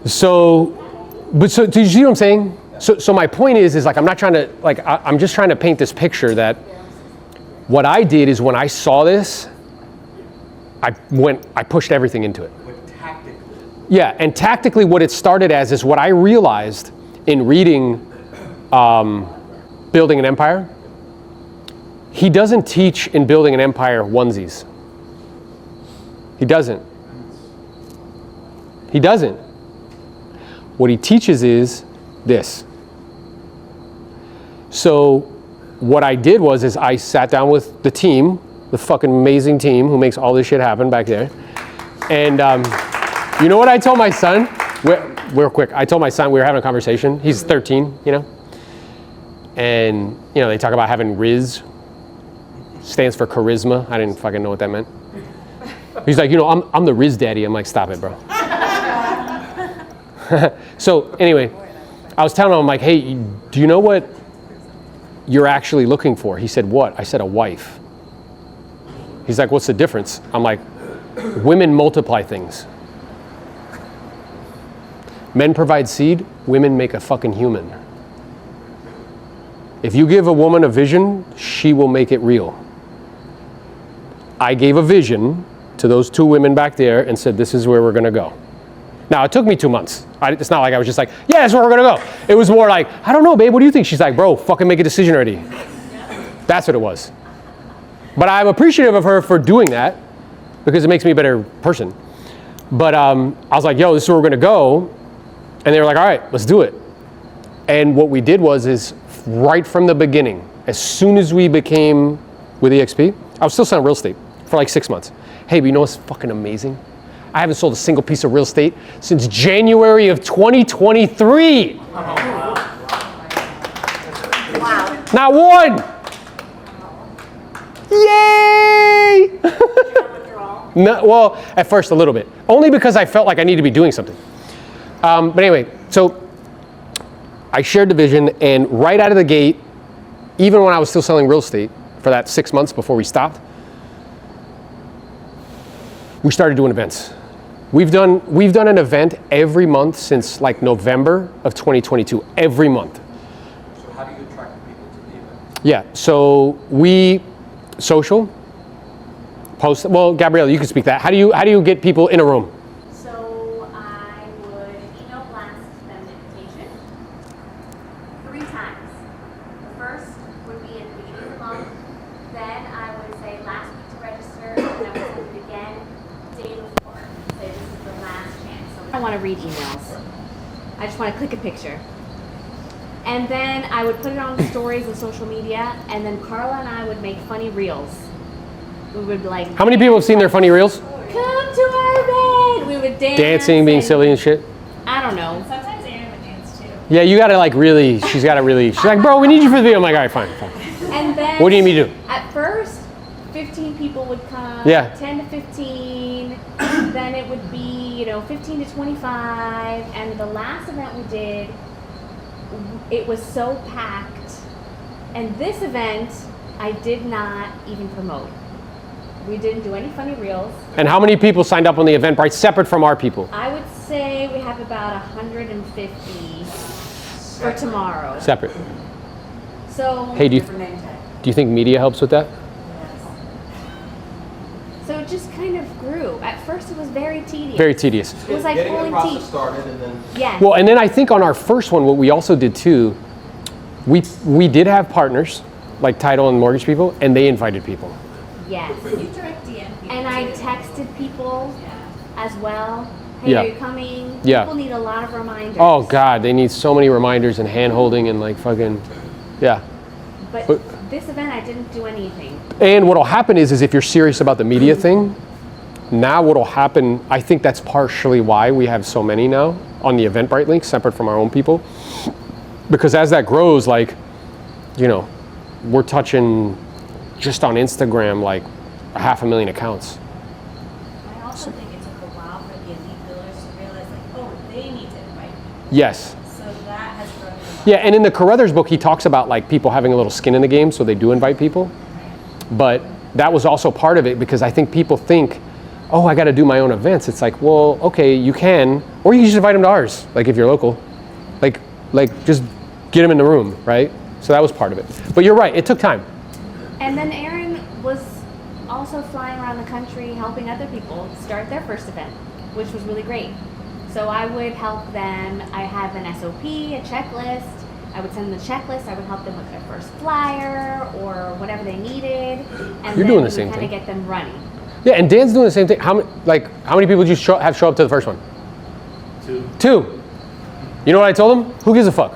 So do you see what I'm saying? So my point is like I'm not trying to I'm just trying to paint this picture that what I did is when I saw this, I pushed everything into it. But tactically. Yeah, and tactically what it started as is what I realized in reading Building an Empire. He doesn't teach in Building an Empire onesies. He doesn't. He doesn't. What he teaches is this. So what I did was I sat down with the team, the fucking amazing team who makes all this shit happen back there. And you know what I told my son? Real quick, I told my son, we were having a conversation. He's 13, you know? And, you know, they talk about having Riz. Stands for charisma. I didn't fucking know what that meant. He's like, you know, I'm the Riz daddy. I'm like, stop it, bro. So anyway, I was telling him, I'm like, hey, do you know what you're actually looking for? He said, what? I said, a wife. He's like, what's the difference? I'm like, women multiply things. Men provide seed, women make a fucking human. If you give a woman a vision, she will make it real. I gave a vision to those two women back there and said, this is where we're gonna go. Now, it took me 2 months. It's not like I was just like, yeah, that's where we're gonna go. It was more like, I don't know, babe, what do you think? She's like, bro, fucking make a decision already. That's what it was. But I'm appreciative of her for doing that because it makes me a better person. But I was like, yo, this is where we're gonna go. And they were like, all right, let's do it. And what we did is right from the beginning, as soon as we became with EXP, I was still selling real estate for like 6 months. Hey, but you know what's fucking amazing? I haven't sold a single piece of real estate since January of 2023. Wow. Not one. Yay! No, well, at first a little bit. Only because I felt like I needed to be doing something. But anyway, so I shared the vision, and right out of the gate, even when I was still selling real estate for that 6 months before we stopped, we started doing events. We've done an event every month since like November of 2022, every month. So how do you attract people to the event? Yeah, so we social post. Well, Gabrielle, you can speak that. How do you get people in a room? So I would email blast them an invitation 3 times. The first would be at the beginning of the month. Then I would say last week to register, and I would send it again day before. Say this is the last chance. So I don't want to read emails. I just want to click a picture. And then I would put it on stories and social media, and then Carla and I would make funny reels. We would like. How many people have seen their funny reels? Come to our event. We would dance. Dancing, being and- silly and shit. I don't know. Sometimes Aaron would dance too. Yeah, you gotta like really. She's like, bro, we need you for the video. I'm like, all right, fine. And then. What do you need me to do? At first, 15 people would come. Yeah. 10 to 15. Then it would be 15 to 25. And the last event we did, it was so packed. And this event, I did not even promote. We didn't do any funny reels. And how many people signed up on the Eventbrite separate from our people? I would say we have about 150 for tomorrow. Separate. So. Hey, do you think media helps with that? So it just kind of grew. At first, it was very tedious. Very tedious. It was like Getting the pulling process teeth. started and then. Yes. Well, and then I think on our first one, what we also did too, we did have partners like title and mortgage people, and they invited people. Yes. You direct DM people. And I too. texted people Yeah. as well. Hey, Yeah. are you coming? Yeah. People need a lot of reminders. Oh God, they need so many reminders and hand holding and like fucking, yeah. But but- this event, I didn't do anything. And what'll happen is if you're serious about the media thing, now what'll happen, I think that's partially why we have so many now on the Eventbrite link, separate from our own people. Because as that grows, like, we're touching just on Instagram, like 500,000 accounts. I also think it took a while for the elite builders to realize, like, oh, they need to invite people. Yes. So that has grown a lot. Yeah, and in the Carruthers book, he talks about like people having a little skin in the game, so they do invite people. But that was also part of it because I think people think, oh, I got to do my own events. It's like, well, okay, you can, or you can just invite them to ours, like if you're local. Like just get them in the room, right? So that was part of it. But you're right, it took time. And then Aaron was also flying around the country helping other people start their first event, which was really great. So I would help them. I have an SOP, a checklist. I would send them the checklist. I would help them with their first flyer or whatever they needed. And You're then doing the we same kind thing. of get them running. Yeah, and Dan's doing the same thing. How many people did you show up to the first one? Two. You know what I told him? Who gives a fuck?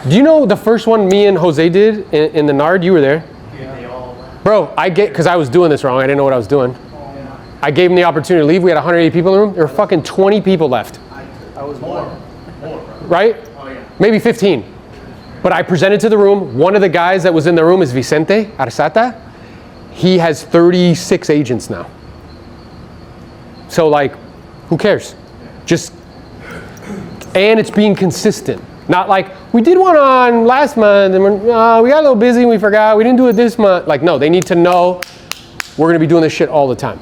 Do you know the first one me and Jose did in the Nard? You were there. Bro, because I was doing this wrong. I didn't know what I was doing. I gave him the opportunity to leave. We had 180 people in the room. There were fucking 20 people left. I was more. Right? Oh yeah. Maybe 15. But I presented to the room. One of the guys that was in the room is Vicente Arzata. He has 36 agents now. So like, who cares? And it's being consistent. Not like, we did one on last month and we got a little busy and we forgot. We didn't do it this month. Like, no, they need to know we're gonna be doing this shit all the time.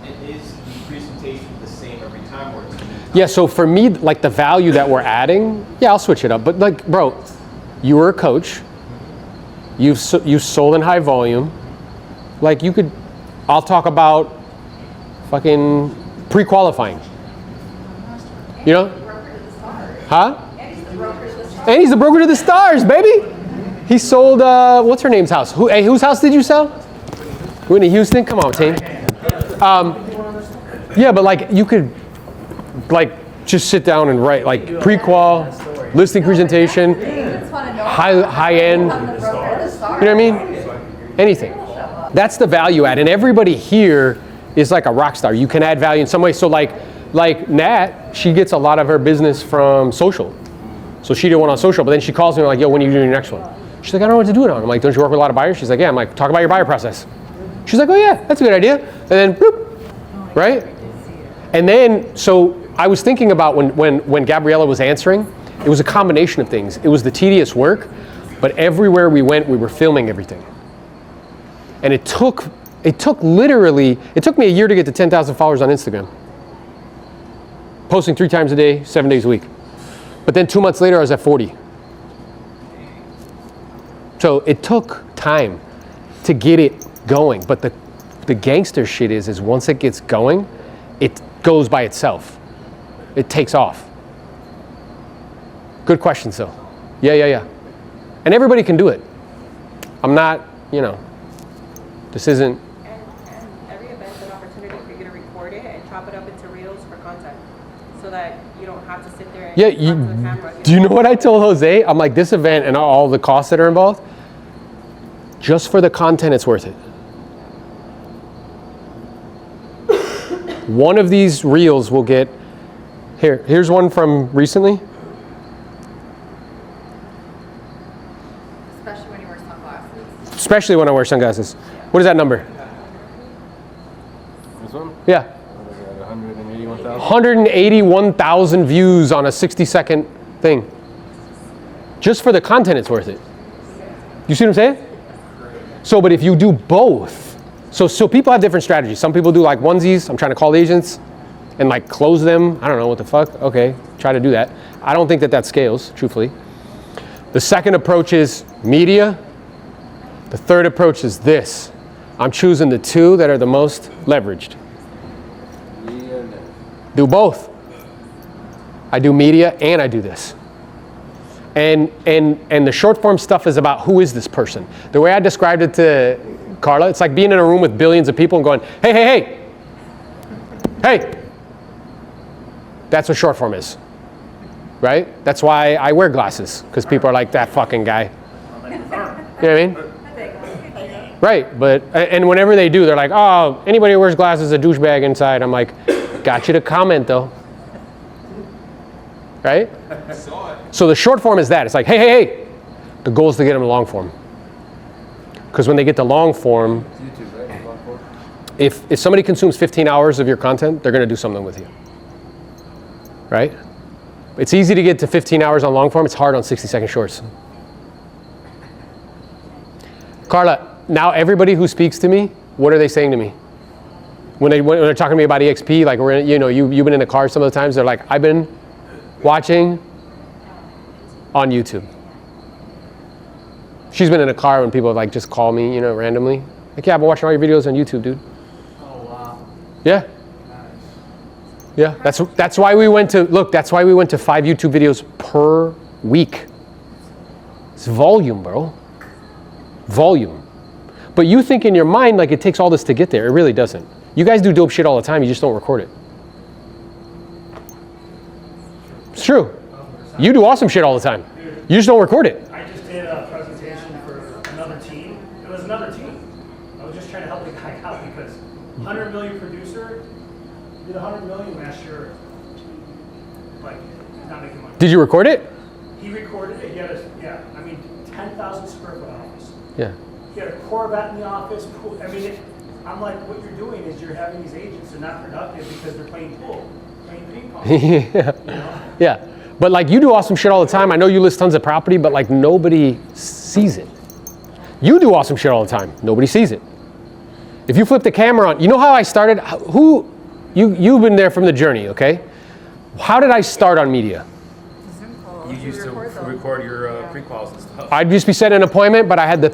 And is the presentation the same every time or? Yeah, so for me, like the value that we're adding, yeah, I'll switch it up. But like, bro, you were a coach. You've sold in high volume. Like I'll talk about fucking pre-qualifying. You know? Huh? And he's the broker to the stars, baby. He sold, what's her name's house? Whose house did you sell? Whitney Houston? Come on, team. Yeah, but like you could, like, just sit down and write, like, pre-qual, listing presentation, high end. You know what I mean? Anything. That's the value add. And everybody here is like a rock star. You can add value in some way. So like Nat, she gets a lot of her business from social. So she did one on social, but then she calls me like, yo, when are you doing your next one? She's like, I don't know what to do it on. I'm like, don't you work with a lot of buyers? She's like, yeah. I'm like, talk about your buyer process. She's like, oh yeah, that's a good idea. And then, bloop, right? And then, so I was thinking about when Gabriella was answering, it was a combination of things. It was the tedious work, but everywhere we went, we were filming everything. And it took me a year to get to 10,000 followers on Instagram. Posting 3 times a day, 7 days a week. But then 2 months later, I was at 40. So it took time to get it going. But the gangster shit is once it gets going, it goes by itself. It takes off. Good question, Sil. Yeah. And everybody can do it. I'm not, this isn't. And every event's an opportunity for you to record it and chop it up into reels for content, so that you don't have to sit there and talk to the camera. Do you know what I told Jose? I'm like, this event and all the costs that are involved, just for the content, it's worth it. One of these reels will get, here's one from recently. Especially when you wear sunglasses. Especially when I wear sunglasses. What is that number? This one? Yeah. 181,000. 181,000 views on a 60-second thing. Just for the content, it's worth it. You see what I'm saying? So, but if you do both, so people have different strategies. Some people do like onesies. I'm trying to call agents and like close them. I don't know what the fuck. Okay, try to do that. I don't think that scales, truthfully. The second approach is media. The third approach is this. I'm choosing the 2 that are the most leveraged. Do both. I do media and I do this. And the short form stuff is about who is this person. The way I described it to Carla, it's like being in a room with billions of people and going, hey. That's what short form is, right? That's why I wear glasses, because people are like, that fucking guy. You know what I mean? Right, but, and whenever they do, they're like, oh, anybody who wears glasses is a douchebag inside. I'm like, got you to comment though. Right? So the short form is that. It's like, hey. The goal is to get them to long form. Because when they get to long form, YouTube, right? Long form? if somebody consumes 15 hours of your content, they're going to do something with you. Right? It's easy to get to 15 hours on long form. It's hard on 60-second shorts. Carla, now everybody who speaks to me, what are they saying to me? When they're talking to me about EXP, like you've been in the car some of the times, they're like, I've been watching on YouTube. She's been in a car when people like just call me, randomly. Like, yeah, I've been watching all your videos on YouTube, dude. Oh, wow. Yeah. Yeah, that's why we went to 5 YouTube videos per week. It's volume, bro. Volume. But you think in your mind like it takes all this to get there. It really doesn't. You guys do dope shit all the time, you just don't record it. It's true. You do awesome shit all the time. You just don't record it. I just did a presentation for another team. It was another team. I was just trying to help the guy out because 100 million producer did 100 million last year. Like, he's not making money. Did you record it? He recorded it. He had 10,000 square foot office. Yeah. He had a Corvette in the office. Pool. I'm like, what you're doing is you're having these agents, they're not productive because they're playing pool, playing ping pong. Yeah. Yeah. But like you do awesome shit all the time. I know you list tons of property, but like nobody sees it. You do awesome shit all the time. Nobody sees it. If you flip the camera on, you know how I started? You've been there from the journey, okay? How did I start on media? You used to record your pre-quals and stuff. I'd just be setting an appointment, but I had the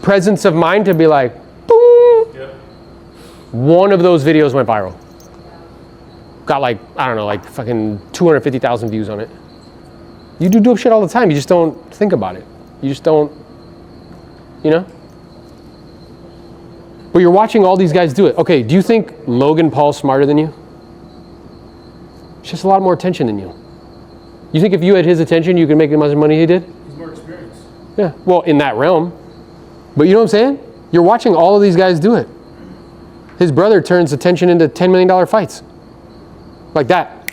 presence of mind to be like, boom. Yep. One of those videos went viral. Got like, I don't know, like fucking 250,000 views on it. You do dope shit all the time. You just don't think about it. You just don't, But you're watching all these guys do it. Okay, do you think Logan Paul's smarter than you? It's just a lot more attention than you. You think if you had his attention, you could make as much money he did? He's more experienced. Yeah, well, in that realm. But you know what I'm saying? You're watching all of these guys do it. His brother turns attention into $10 million fights. Like that.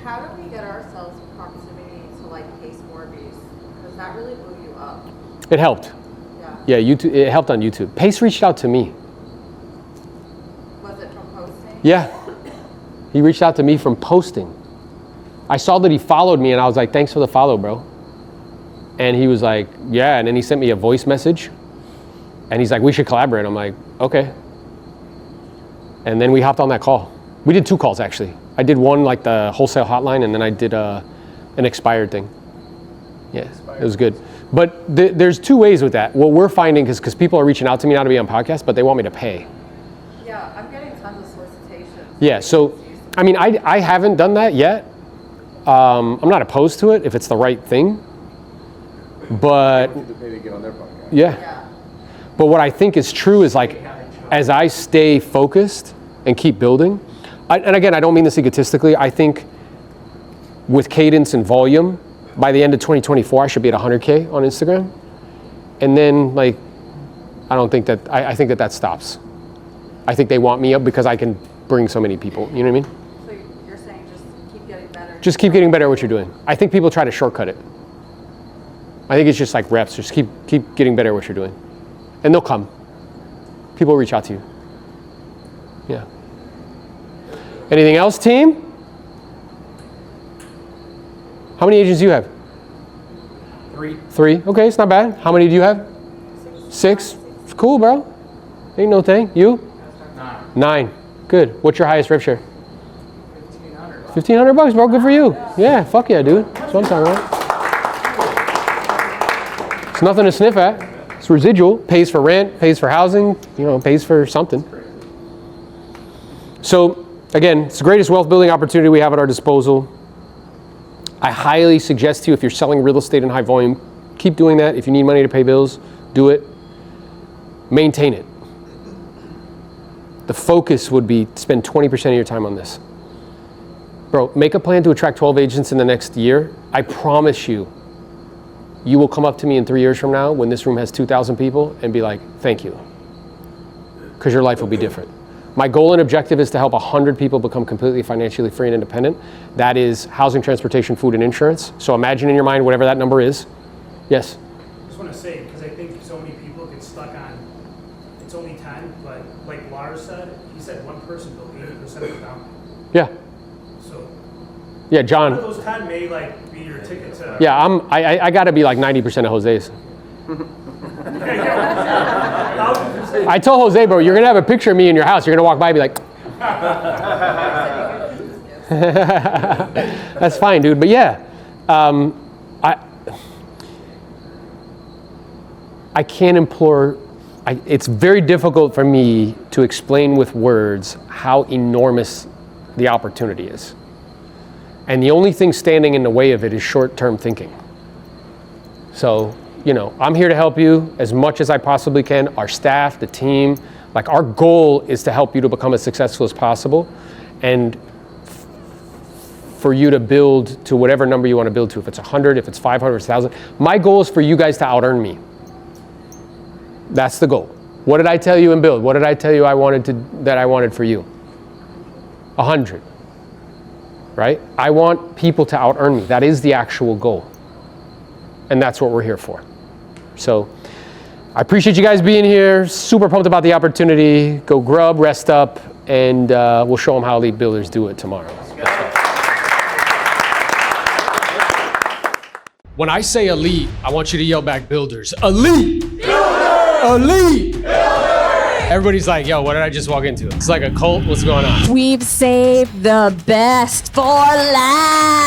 How do we get ourselves proximity to like Case Morbius? Because that really blew you up. It helped. Yeah. Yeah, YouTube, it helped on YouTube. Pace reached out to me. Was it from posting? Yeah. He reached out to me from posting. I saw that he followed me and I was like, thanks for the follow, bro. And he was like, yeah. And then he sent me a voice message. And he's like, we should collaborate. I'm like, okay. And then we hopped on that call. We did 2 calls actually. I did one like the wholesale hotline and then I did an expired thing. Yeah, it was good. But there's 2 ways with that. What we're finding is because people are reaching out to me now to be on podcasts, but they want me to pay. Yeah, I'm getting tons of solicitations. Yeah, so, I mean, I haven't done that yet. I'm not opposed to it if it's the right thing. But, To pay to get on their podcast. yeah. But what I think is true is like, as I stay focused and keep building, and again, I don't mean this egotistically, I think with cadence and volume, by the end of 2024, I should be at 100K on Instagram. And then like, I don't think that, I think that stops. I think they want me up because I can bring so many people, you know what I mean? So you're saying just keep getting better? Just keep getting better at what you're doing. I think people try to shortcut it. I think it's just like reps, just keep getting better at what you're doing. And they'll come. People will reach out to you. Yeah. Anything else, team? How many agents do you have? 3. 3? Okay, it's not bad. How many do you have? 6? It's cool, bro. Ain't no thing. You? 9. 9. Good. What's your highest rep share? 1,500. $1,500, bro. Good for you. Yeah, fuck yeah, dude. That's what I'm talking about. It's nothing to sniff at. It's residual. Pays for rent, pays for housing, pays for something. So, again, it's the greatest wealth building opportunity we have at our disposal. I highly suggest to you, if you're selling real estate in high volume, keep doing that. If you need money to pay bills, do it. Maintain it. The focus would be to spend 20% of your time on this. Bro, make a plan to attract 12 agents in the next year. I promise you, you will come up to me in 3 years from now when this room has 2,000 people and be like, thank you. Because your life will be different. My goal and objective is to help 100 people become completely financially free and independent. That is housing, transportation, food, and insurance. So imagine in your mind whatever that number is. Yes? I just want to say, because I think so many people get stuck on, it's only 10, but like Lars said, he said one person built 80% of the down. Yeah. So Yeah, one of John. those 10 may like be your ticket to. Yeah, I got to be like 90% of Jose's. I told Jose, bro, you're gonna have a picture of me in your house. You're gonna walk by and be like, that's fine, dude. But yeah, I can't implore. It's very difficult for me to explain with words how enormous the opportunity is. And the only thing standing in the way of it is short-term thinking. So, I'm here to help you as much as I possibly can. Our staff, the team, like our goal is to help you to become as successful as possible and for you to build to whatever number you want to build to. If it's 100, if it's 500, if it's 1,000. My goal is for you guys to out-earn me. That's the goal. What did I tell you in build? What did I tell you that I wanted for you? 100, right? I want people to out-earn me. That is the actual goal. And that's what we're here for. So I appreciate you guys being here. Super pumped about the opportunity. Go grub, rest up, and we'll show them how Elite Builders do it tomorrow. When I say elite, I want you to yell back builders. Elite! Builders! Elite! Builders! Everybody's like, yo, what did I just walk into? It's like a cult. What's going on? We've saved the best for last.